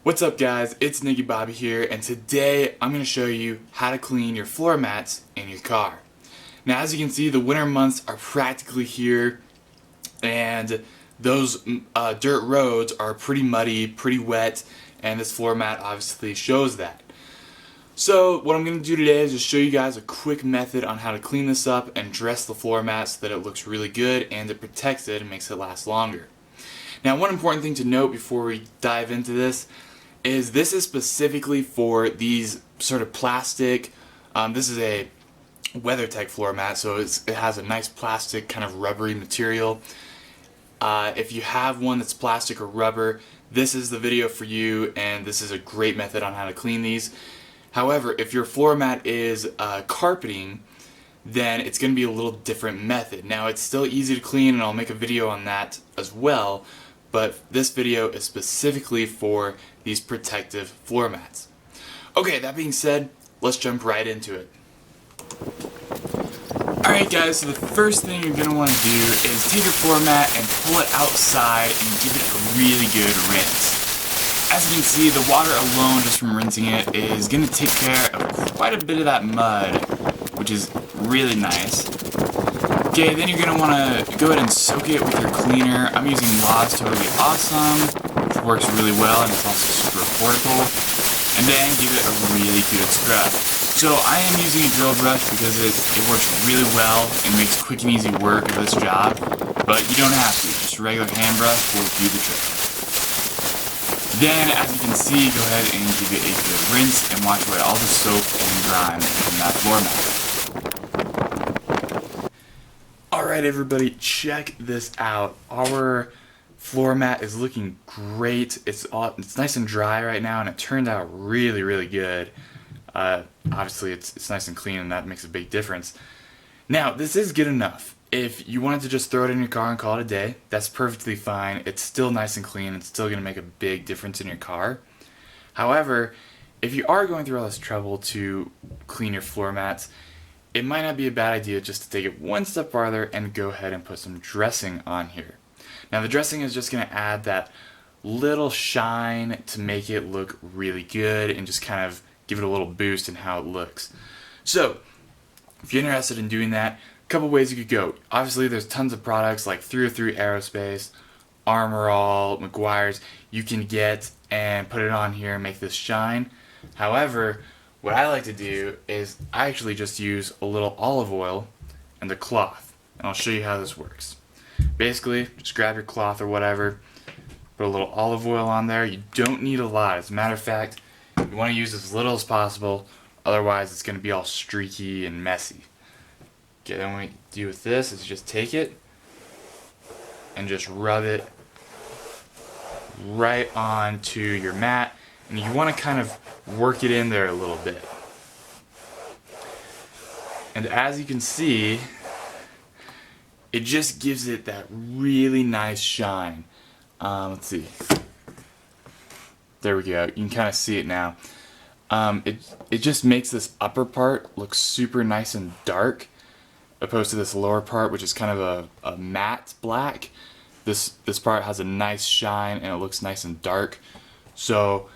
What's up guys, it's Nicky Bobby here, and today I'm going to show you how to clean your floor mats in your car. Now as you can see, the winter months are practically here, and those dirt roads are pretty muddy, pretty wet, and this floor mat obviously shows that. So what I'm going to do today is just show you guys a quick method on how to clean this up and dress the floor mat so that it looks really good and it protects it and makes it last longer. Now one important thing to note before we dive into this is specifically for these sort of plastic, this is a WeatherTech floor mat, so it has a nice plastic kind of rubbery material. If you have one that's plastic or rubber, this is the video for you, and this is a great method on how to clean these. However, if your floor mat is carpeting, then it's going to be a little different method. Now it's still easy to clean, and I'll make a video on that as well, but this video is specifically for these protective floor mats. Okay, that being said, let's jump right into it. Alright guys, so the first thing you're going to want to do is take your floor mat and pull it outside and give it a really good rinse. As you can see, the water alone, just from rinsing it, is going to take care of quite a bit of that mud, which is really nice. Okay, then you're going to want to go ahead and soak it with your cleaner. I'm using Law's Totally Awesome, which works really well, and it's also super portable. And then give it a really good scrub. So I am using a drill brush because it works really well and makes quick and easy work of this job, but you don't have to. Just a regular hand brush will do the trick. Then, as you can see, go ahead and give it a good rinse and wash away all the soap and grime from that floor mat. Alright everybody, check this out. Our floor mat is looking great. It's nice and dry right now, and it turned out really good. Obviously it's nice and clean, and that makes a big difference. Now, this is good enough. If you wanted to just throw it in your car and call it a day, that's perfectly fine. It's still nice and clean. It's still going to make a big difference in your car. However, if you are going through all this trouble to clean your floor mats, it might not be a bad idea just to take it one step farther and go ahead and put some dressing on here. Now the dressing is just going to add that little shine to make it look really good and just kind of give it a little boost in how it looks. So, if you're interested in doing that, a couple ways you could go. Obviously there's tons of products like 303 Aerospace, Armor All, Meguiar's you can get and put it on here and make this shine. However, what I like to do is I actually just use a little olive oil and a cloth, and I'll show you how this works. Basically, just grab your cloth or whatever, put a little olive oil on there. You don't need a lot. As a matter of fact, you want to use as little as possible, otherwise it's going to be all streaky and messy. Okay, then what you do with this is just take it and just rub it right onto your mat, and you want to kind of work it in there a little bit. And as you can see, it just gives it that really nice shine. Let's see. There we go. You can kind of see it now. It just makes this upper part look super nice and dark, opposed to this lower part, which is kind of a matte black. This part has a nice shine and it looks nice and dark. So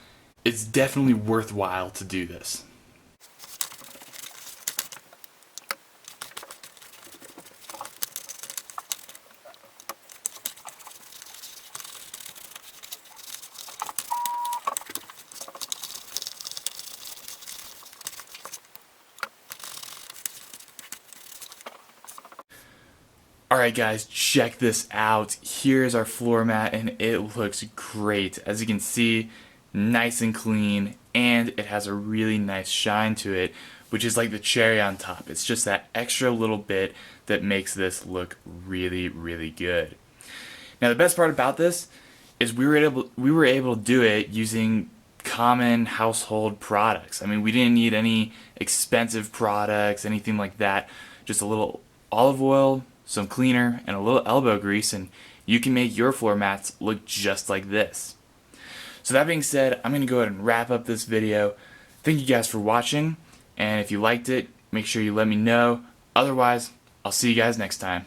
it's definitely worthwhile to do this. Alright guys, check this out. Here's our floor mat, and it looks great. As you can see, nice and clean, and it has a really nice shine to it, which is like the cherry on top. It's just that extra little bit that makes this look really good. Now the best part about this is we were able to do it using common household products. I mean, we didn't need any expensive products, anything like that. Just a little olive oil, some cleaner, and a little elbow grease, and you can make your floor mats look just like this. So that being said, I'm going to go ahead and wrap up this video. Thank you guys for watching, and if you liked it, make sure you let me know. Otherwise, I'll see you guys next time.